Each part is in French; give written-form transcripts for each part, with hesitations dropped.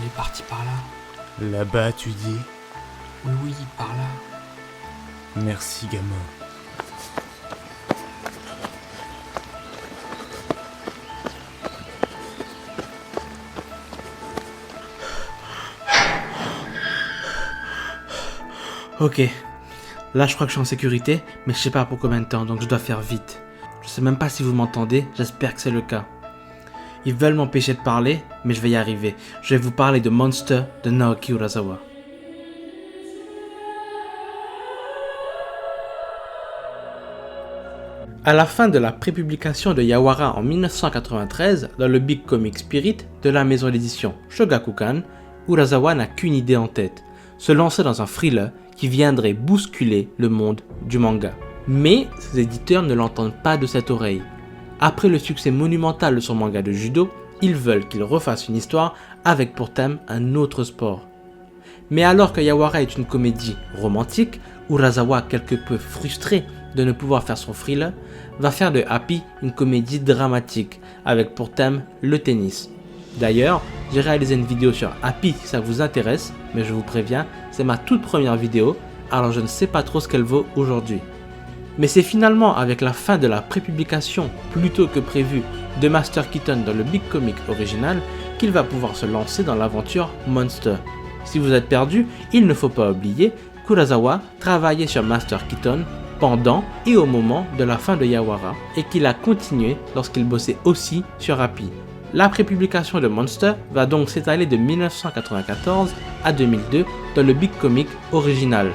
Elle est partie par là. Là-bas, tu dis? Oui, par là. Merci, gamin. Ok, là je crois que je suis en sécurité, mais je sais pas pour combien de temps, donc je dois faire vite. Je sais même pas si vous m'entendez, j'espère que c'est le cas. Ils veulent m'empêcher de parler, mais je vais y arriver. Je vais vous parler de Monster de Naoki Urasawa. À la fin de la prépublication de Yawara en 1993 dans le Big Comic Spirit de la maison d'édition Shogakukan, Urasawa n'a qu'une idée en tête, se lancer dans un thriller qui viendrait bousculer le monde du manga. Mais ses éditeurs ne l'entendent pas de cette oreille. Après le succès monumental de son manga de judo, ils veulent qu'il refasse une histoire avec pour thème un autre sport. Mais alors que Yawara est une comédie romantique, Urasawa, quelque peu frustré de ne pouvoir faire son thriller, va faire de Happy une comédie dramatique avec pour thème le tennis. D'ailleurs, j'ai réalisé une vidéo sur Happy si ça vous intéresse, mais je vous préviens, c'est ma toute première vidéo, alors je ne sais pas trop ce qu'elle vaut aujourd'hui. Mais c'est finalement avec la fin de la prépublication, plus tôt que prévu, de Master Keaton dans le Big Comic original, qu'il va pouvoir se lancer dans l'aventure Monster. Si vous êtes perdu, il ne faut pas oublier qu'Urasawa travaillait sur Master Keaton pendant et au moment de la fin de Yawara, et qu'il a continué lorsqu'il bossait aussi sur Happy. La prépublication de Monster va donc s'étaler de 1994 à 2002 dans le Big Comic original.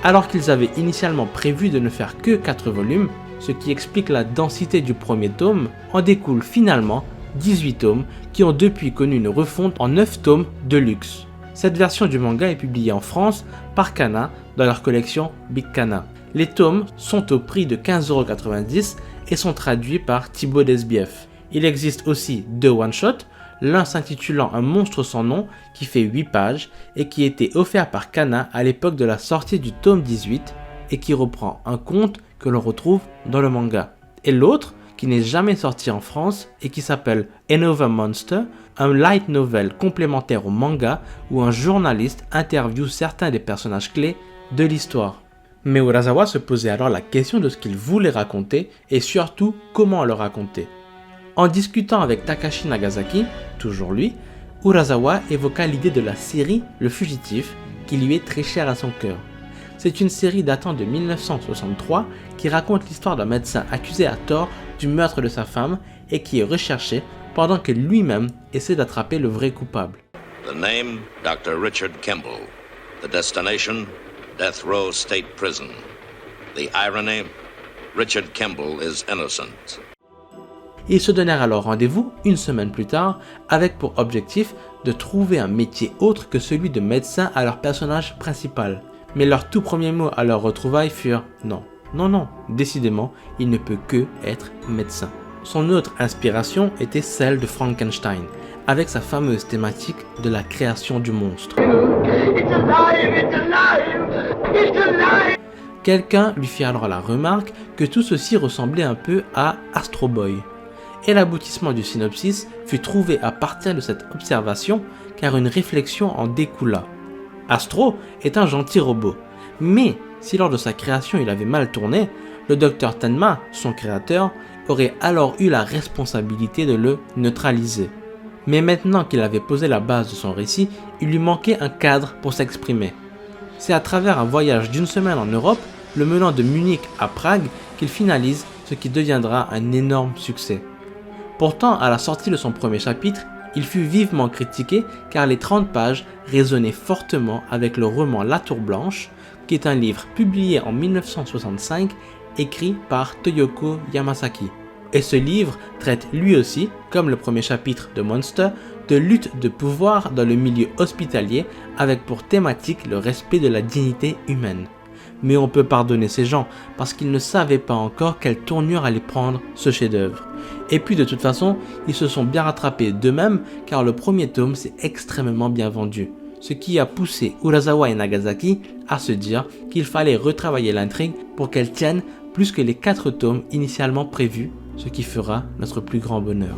Alors qu'ils avaient initialement prévu de ne faire que 4 volumes, ce qui explique la densité du premier tome, en découle finalement 18 tomes qui ont depuis connu une refonte en 9 tomes de luxe. Cette version du manga est publiée en France par Kana dans leur collection Big Kana. Les tomes sont au prix de 15,90€ et sont traduits par Thibaut Desbief. Il existe aussi 2 one-shots, l'un s'intitulant Un monstre sans nom qui fait 8 pages et qui était offert par Kana à l'époque de la sortie du tome 18 et qui reprend un conte que l'on retrouve dans le manga. Et l'autre, qui n'est jamais sorti en France et qui s'appelle Another Monster, un light novel complémentaire au manga où un journaliste interviewe certains des personnages clés de l'histoire. Mais Urasawa se posait alors la question de ce qu'il voulait raconter et surtout comment le raconter. En discutant avec Takashi Nagasaki, toujours lui, Urasawa évoqua l'idée de la série Le Fugitif, qui lui est très chère à son cœur. C'est une série datant de 1963 qui raconte l'histoire d'un médecin accusé à tort du meurtre de sa femme et qui est recherché pendant que lui-même essaie d'attraper le vrai coupable. The name, Dr. Richard Kimball. The destination, Death Row State Prison. The irony, Richard Kimball is innocent. Ils se donnèrent alors rendez-vous une semaine plus tard avec pour objectif de trouver un métier autre que celui de médecin à leur personnage principal. Mais leurs tout premiers mots à leur retrouvaille furent « non, non, non, décidément, il ne peut que être médecin ». Son autre inspiration était celle de Frankenstein, avec sa fameuse thématique de la création du monstre. It's alive, it's alive, it's alive. Quelqu'un lui fit alors la remarque que tout ceci ressemblait un peu à Astro Boy. Et l'aboutissement du synopsis fut trouvé à partir de cette observation car une réflexion en découla. Astro est un gentil robot, mais si lors de sa création il avait mal tourné, le Dr Tenma, son créateur, aurait alors eu la responsabilité de le neutraliser. Mais maintenant qu'il avait posé la base de son récit, il lui manquait un cadre pour s'exprimer. C'est à travers un voyage d'une semaine en Europe, le menant de Munich à Prague, qu'il finalise ce qui deviendra un énorme succès. Pourtant, à la sortie de son premier chapitre, il fut vivement critiqué car les 30 pages résonnaient fortement avec le roman La Tour Blanche, qui est un livre publié en 1965, écrit par Toyoko Yamasaki. Et ce livre traite lui aussi, comme le premier chapitre de Monster, de lutte de pouvoir dans le milieu hospitalier avec pour thématique le respect de la dignité humaine. Mais on peut pardonner ces gens parce qu'ils ne savaient pas encore quelle tournure allait prendre ce chef-d'œuvre. Et puis de toute façon, ils se sont bien rattrapés d'eux-mêmes car le premier tome s'est extrêmement bien vendu. Ce qui a poussé Urasawa et Nagasaki à se dire qu'il fallait retravailler l'intrigue pour qu'elle tienne plus que les 4 tomes initialement prévus, ce qui fera notre plus grand bonheur.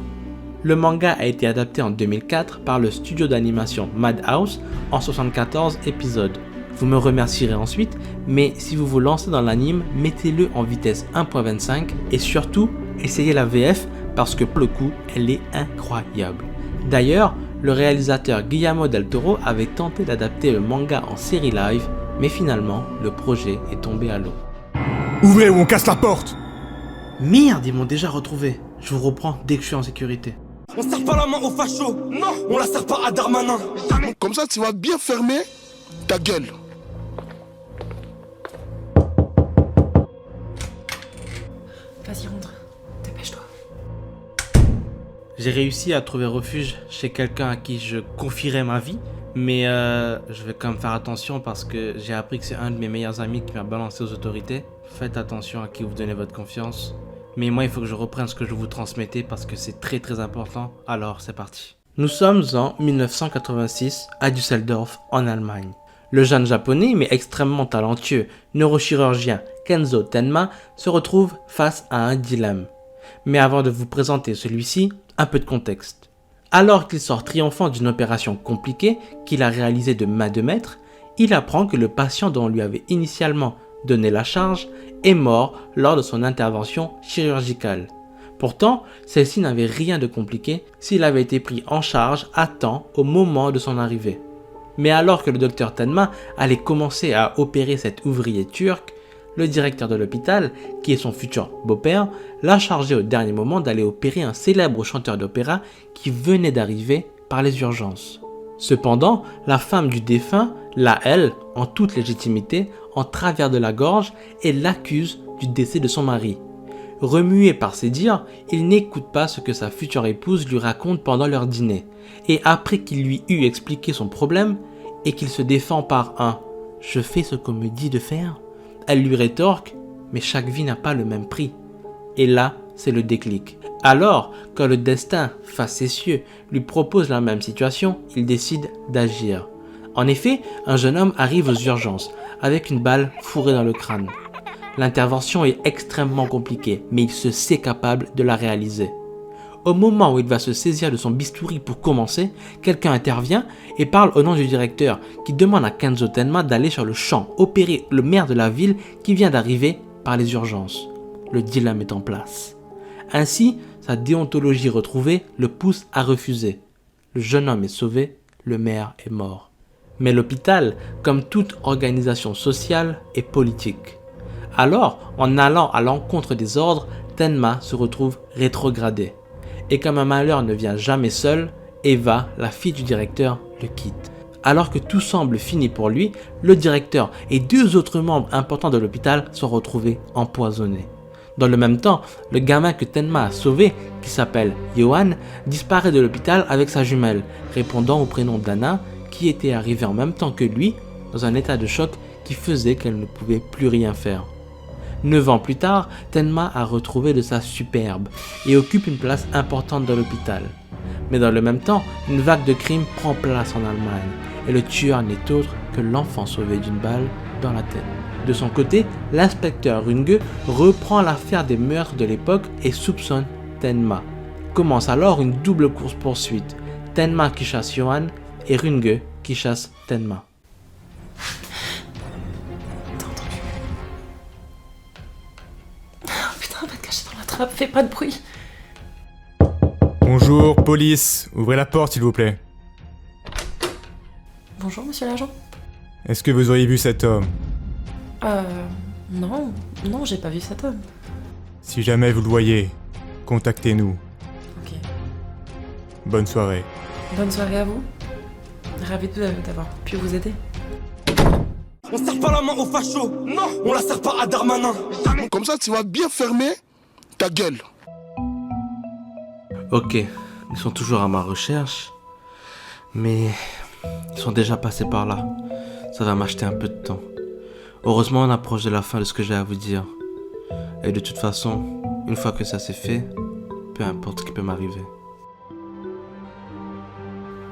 Le manga a été adapté en 2004 par le studio d'animation Madhouse en 74 épisodes. Vous me remercierez ensuite, mais si vous vous lancez dans l'anime, mettez-le en vitesse 1.25 et surtout, essayez la VF parce que pour le coup, elle est incroyable. D'ailleurs, le réalisateur Guillermo del Toro avait tenté d'adapter le manga en série live, mais finalement, le projet est tombé à l'eau. Ouvrez ou on casse la porte! Merde, ils m'ont déjà retrouvé. Je vous reprends dès que je suis en sécurité. On serre pas la main aux fachos. Non, on la serre pas à Darmanin. Comme ça, tu vas bien fermer ta gueule. Vas-y, rentre. Dépêche-toi. J'ai réussi à trouver refuge chez quelqu'un à qui je confierais ma vie, mais je vais quand même faire attention parce que j'ai appris que c'est un de mes meilleurs amis qui m'a balancé aux autorités. Faites attention à qui vous donnez votre confiance. Mais moi, il faut que je reprenne ce que je vous transmettais parce que c'est très très important. Alors, c'est parti. Nous sommes en 1986 à Düsseldorf, en Allemagne. Le jeune japonais, mais extrêmement talentueux, neurochirurgien Kenzo Tenma se retrouve face à un dilemme. Mais avant de vous présenter celui-ci, un peu de contexte. Alors qu'il sort triomphant d'une opération compliquée qu'il a réalisée de main de maître, il apprend que le patient dont on lui avait initialement donné la charge est mort lors de son intervention chirurgicale. Pourtant, celle-ci n'avait rien de compliqué s'il avait été pris en charge à temps au moment de son arrivée. Mais alors que le docteur Tenma allait commencer à opérer cet ouvrier turc, le directeur de l'hôpital, qui est son futur beau-père, l'a chargé au dernier moment d'aller opérer un célèbre chanteur d'opéra qui venait d'arriver par les urgences. Cependant, la femme du défunt l'a, elle, en toute légitimité, en travers de la gorge et l'accuse du décès de son mari. Remué par ses dires, il n'écoute pas ce que sa future épouse lui raconte pendant leur dîner. Et après qu'il lui eut expliqué son problème et qu'il se défend par un « je fais ce qu'on me dit de faire », elle lui rétorque « mais chaque vie n'a pas le même prix ». Et là, c'est le déclic. Alors, quand le destin, facétieux, lui propose la même situation, il décide d'agir. En effet, un jeune homme arrive aux urgences avec une balle fourrée dans le crâne. L'intervention est extrêmement compliquée, mais il se sait capable de la réaliser. Au moment où il va se saisir de son bistouri pour commencer, quelqu'un intervient et parle au nom du directeur qui demande à Kenzo Tenma d'aller sur le champ opérer le maire de la ville qui vient d'arriver par les urgences. Le dilemme est en place. Ainsi, sa déontologie retrouvée le pousse à refuser. Le jeune homme est sauvé, le maire est mort. Mais l'hôpital, comme toute organisation sociale, est politique. Alors, en allant à l'encontre des ordres, Tenma se retrouve rétrogradé. Et comme un malheur ne vient jamais seul, Eva, la fille du directeur, le quitte. Alors que tout semble fini pour lui, le directeur et 2 autres membres importants de l'hôpital sont retrouvés empoisonnés. Dans le même temps, le gamin que Tenma a sauvé, qui s'appelle Johan, disparaît de l'hôpital avec sa jumelle, répondant au prénom d'Anna, qui était arrivée en même temps que lui, dans un état de choc qui faisait qu'elle ne pouvait plus rien faire. 9 ans plus tard, Tenma a retrouvé de sa superbe et occupe une place importante dans l'hôpital. Mais dans le même temps, une vague de crimes prend place en Allemagne et le tueur n'est autre que l'enfant sauvé d'une balle dans la tête. De son côté, l'inspecteur Runge reprend l'affaire des meurtres de l'époque et soupçonne Tenma. Commence alors une double course-poursuite, Tenma qui chasse Johan et Runge qui chasse Tenma. T'as entendu? Oh putain, va te cacher dans la trappe, fais pas de bruit. Bonjour, police. Ouvrez la porte, s'il vous plaît. Bonjour, monsieur l'agent. Est-ce que vous auriez vu cet homme? Non, j'ai pas vu cet homme. Si jamais vous le voyez, contactez-nous. Ok. Bonne soirée. Bonne soirée à vous. Ravi d'avoir pu vous aider. On serre pas la main aux fachos. Non, on la serre pas à Darmanin. Comme ça, tu vas bien fermer ta gueule. Ok, ils sont toujours à ma recherche, mais ils sont déjà passés par là. Ça va m'acheter un peu de temps. Heureusement, on approche de la fin de ce que j'ai à vous dire. Et de toute façon, une fois que ça s'est fait, peu importe ce qui peut m'arriver.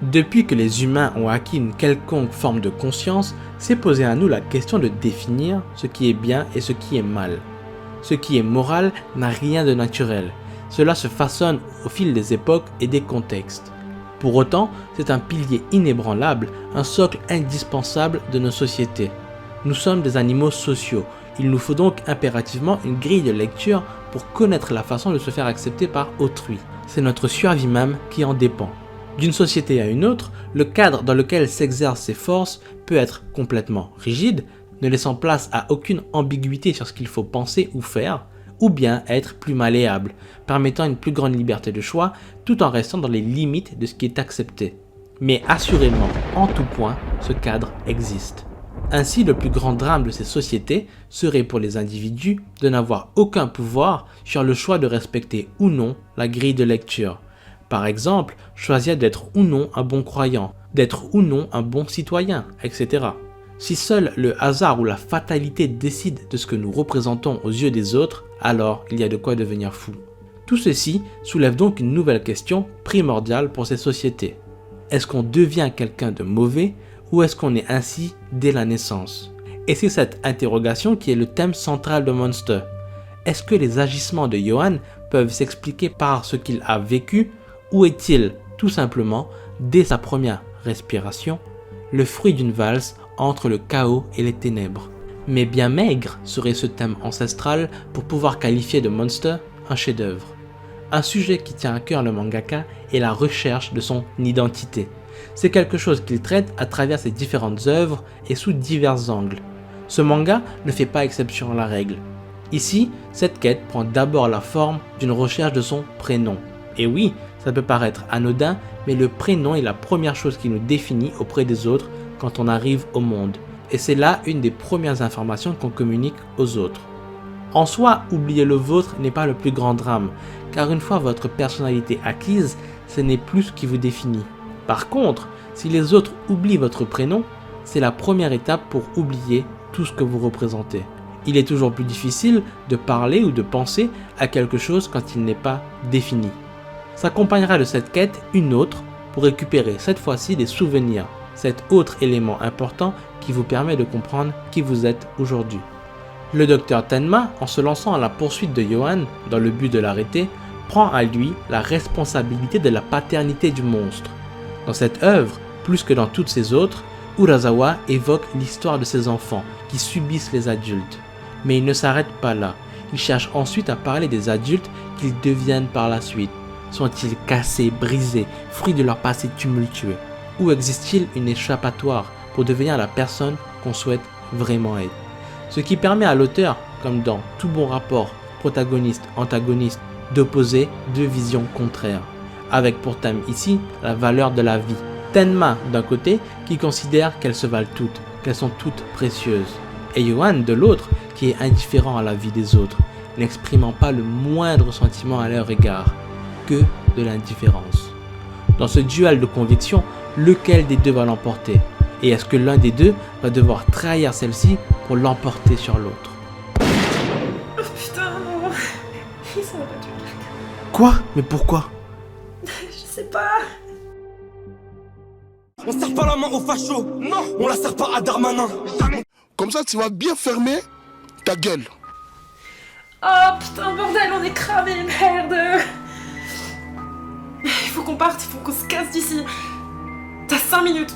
Depuis que les humains ont acquis une quelconque forme de conscience, s'est posé à nous la question de définir ce qui est bien et ce qui est mal. Ce qui est moral n'a rien de naturel. Cela se façonne au fil des époques et des contextes. Pour autant, c'est un pilier inébranlable, un socle indispensable de nos sociétés. Nous sommes des animaux sociaux, il nous faut donc impérativement une grille de lecture pour connaître la façon de se faire accepter par autrui. C'est notre survie même qui en dépend. D'une société à une autre, le cadre dans lequel s'exercent ces forces peut être complètement rigide, ne laissant place à aucune ambiguïté sur ce qu'il faut penser ou faire, ou bien être plus malléable, permettant une plus grande liberté de choix tout en restant dans les limites de ce qui est accepté. Mais assurément, en tout point, ce cadre existe. Ainsi, le plus grand drame de ces sociétés serait pour les individus de n'avoir aucun pouvoir sur le choix de respecter ou non la grille de lecture. Par exemple, choisir d'être ou non un bon croyant, d'être ou non un bon citoyen, etc. Si seul le hasard ou la fatalité décide de ce que nous représentons aux yeux des autres, alors il y a de quoi devenir fou. Tout ceci soulève donc une nouvelle question primordiale pour ces sociétés. Est-ce qu'on devient quelqu'un de mauvais ou est-ce qu'on est ainsi dès la naissance? Et c'est cette interrogation qui est le thème central de Monster. Est-ce que les agissements de Johan peuvent s'expliquer par ce qu'il a vécu ou est-il tout simplement, dès sa première respiration, le fruit d'une valse entre le chaos et les ténèbres? Mais bien maigre serait ce thème ancestral pour pouvoir qualifier de Monster un chef-d'œuvre. Un sujet qui tient à cœur le mangaka est la recherche de son identité. C'est quelque chose qu'il traite à travers ses différentes œuvres et sous divers angles. Ce manga ne fait pas exception à la règle. Ici, cette quête prend d'abord la forme d'une recherche de son prénom. Et oui, ça peut paraître anodin, mais le prénom est la première chose qui nous définit auprès des autres quand on arrive au monde. Et c'est là une des premières informations qu'on communique aux autres. En soi, oublier le vôtre n'est pas le plus grand drame, car une fois votre personnalité acquise, ce n'est plus ce qui vous définit. Par contre, si les autres oublient votre prénom, c'est la première étape pour oublier tout ce que vous représentez. Il est toujours plus difficile de parler ou de penser à quelque chose quand il n'est pas défini. S'accompagnera de cette quête une autre pour récupérer cette fois-ci des souvenirs, cet autre élément important qui vous permet de comprendre qui vous êtes aujourd'hui. Le docteur Tenma, en se lançant à la poursuite de Johan dans le but de l'arrêter, prend à lui la responsabilité de la paternité du monstre. Dans cette œuvre, plus que dans toutes ses autres, Urasawa évoque l'histoire de ses enfants qui subissent les adultes. Mais il ne s'arrête pas là. Il cherche ensuite à parler des adultes qu'ils deviennent par la suite. Sont-ils cassés, brisés, fruits de leur passé tumultueux? Ou existe-t-il une échappatoire pour devenir la personne qu'on souhaite vraiment être? Ce qui permet à l'auteur, comme dans tout bon rapport protagoniste-antagoniste, d'opposer deux visions contraires, avec pour thème ici la valeur de la vie. Tenma d'un côté qui considère qu'elles se valent toutes, qu'elles sont toutes précieuses, et Johan de l'autre qui est indifférent à la vie des autres, n'exprimant pas le moindre sentiment à leur égard, que de l'indifférence. Dans ce duel de conviction, lequel des deux va l'emporter? Et est-ce que l'un des deux va devoir trahir celle-ci pour l'emporter sur l'autre? Oh putain, non. Ça va pas durer. Quoi? Mais pourquoi? Je sais pas. On serre pas la main aux fachos. Non. On la serre pas à Darmanin. Comme ça, tu vas bien fermer ta gueule. Oh putain, bordel, on est cramé, merde. Il faut qu'on parte, il faut qu'on se casse d'ici. T'as 5 minutes.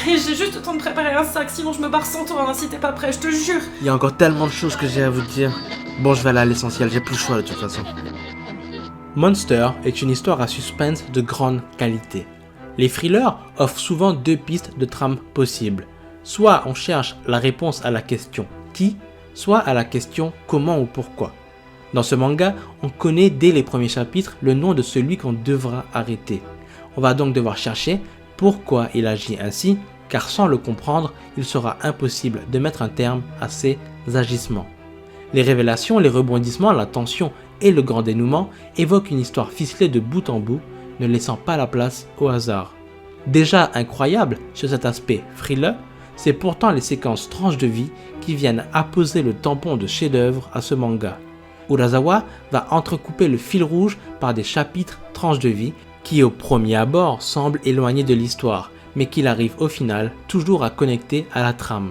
Et j'ai juste le temps de préparer un sac, sinon je me barre sans toi, hein, si t'es pas prêt, je te jure. Il y a encore tellement de choses que j'ai à vous dire. Bon, je vais aller à l'essentiel, j'ai plus le choix de toute façon. Monster est une histoire à suspense de grande qualité. Les thrillers offrent souvent deux pistes de trame possibles. Soit on cherche la réponse à la question qui, soit à la question comment ou pourquoi. Dans ce manga, on connaît dès les premiers chapitres le nom de celui qu'on devra arrêter. On va donc devoir chercher pourquoi il agit ainsi, car sans le comprendre, il sera impossible de mettre un terme à ses agissements. Les révélations, les rebondissements, la tension et le grand dénouement évoquent une histoire ficelée de bout en bout, ne laissant pas la place au hasard. Déjà incroyable sur cet aspect thriller, c'est pourtant les séquences tranches de vie qui viennent apposer le tampon de chef-d'œuvre à ce manga. Urasawa va entrecouper le fil rouge par des chapitres tranches de vie qui au premier abord semblent éloignés de l'histoire, mais qu'il arrive au final toujours à connecter à la trame.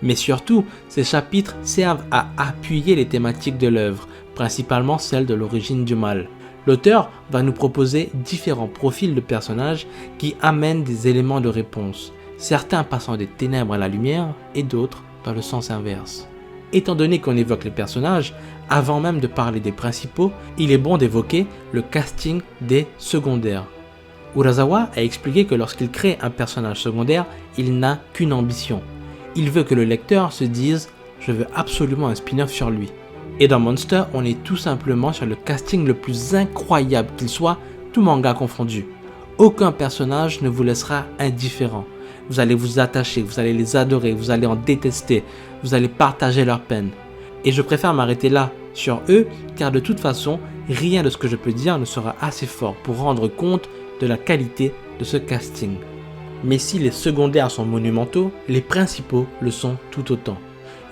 Mais surtout, ces chapitres servent à appuyer les thématiques de l'œuvre, principalement celle de l'origine du mal. L'auteur va nous proposer différents profils de personnages qui amènent des éléments de réponse, certains passant des ténèbres à la lumière et d'autres dans le sens inverse. Étant donné qu'on évoque les personnages, avant même de parler des principaux, il est bon d'évoquer le casting des secondaires. Urasawa a expliqué que lorsqu'il crée un personnage secondaire, il n'a qu'une ambition. Il veut que le lecteur se dise « je veux absolument un spin-off sur lui ». Et dans Monster, on est tout simplement sur le casting le plus incroyable qu'il soit, tout manga confondu. Aucun personnage ne vous laissera indifférent. Vous allez vous attacher, vous allez les adorer, vous allez en détester, vous allez partager leur peine. Et je préfère m'arrêter là sur eux, car de toute façon, rien de ce que je peux dire ne sera assez fort pour rendre compte de la qualité de ce casting. Mais si les secondaires sont monumentaux, les principaux le sont tout autant.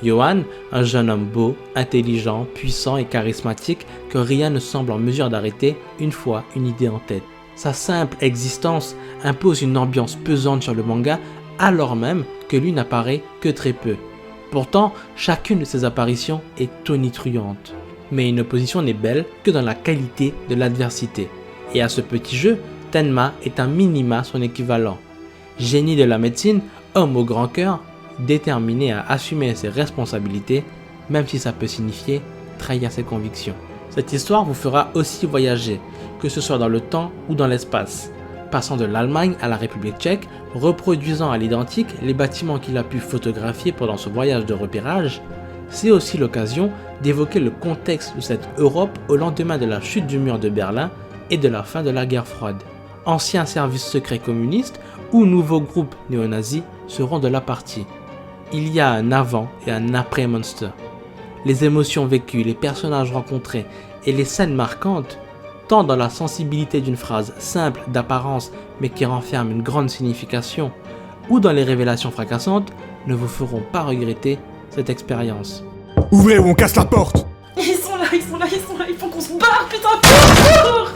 Yohan, un jeune homme beau, intelligent, puissant et charismatique que rien ne semble en mesure d'arrêter une fois une idée en tête. Sa simple existence impose une ambiance pesante sur le manga alors même que lui n'apparaît que très peu. Pourtant, chacune de ses apparitions est tonitruante. Mais une opposition n'est belle que dans la qualité de l'adversité. Et à ce petit jeu, Tenma est un minima son équivalent. Génie de la médecine, homme au grand cœur, déterminé à assumer ses responsabilités, même si ça peut signifier trahir ses convictions. Cette histoire vous fera aussi voyager, que ce soit dans le temps ou dans l'espace, passant de l'Allemagne à la République tchèque, reproduisant à l'identique les bâtiments qu'il a pu photographier pendant ce voyage de repérage. C'est aussi l'occasion d'évoquer le contexte de cette Europe au lendemain de la chute du mur de Berlin et de la fin de la guerre froide. Anciens services secrets communistes ou nouveaux groupes néo-nazis seront de la partie. Il y a un avant et un après Monster. Les émotions vécues, les personnages rencontrés et les scènes marquantes, tant dans la sensibilité d'une phrase simple d'apparence mais qui renferme une grande signification, ou dans les révélations fracassantes, ne vous feront pas regretter cette expérience. Ouvrez ou on casse la porte! Ils sont là, il faut qu'on se barre, putain, cours!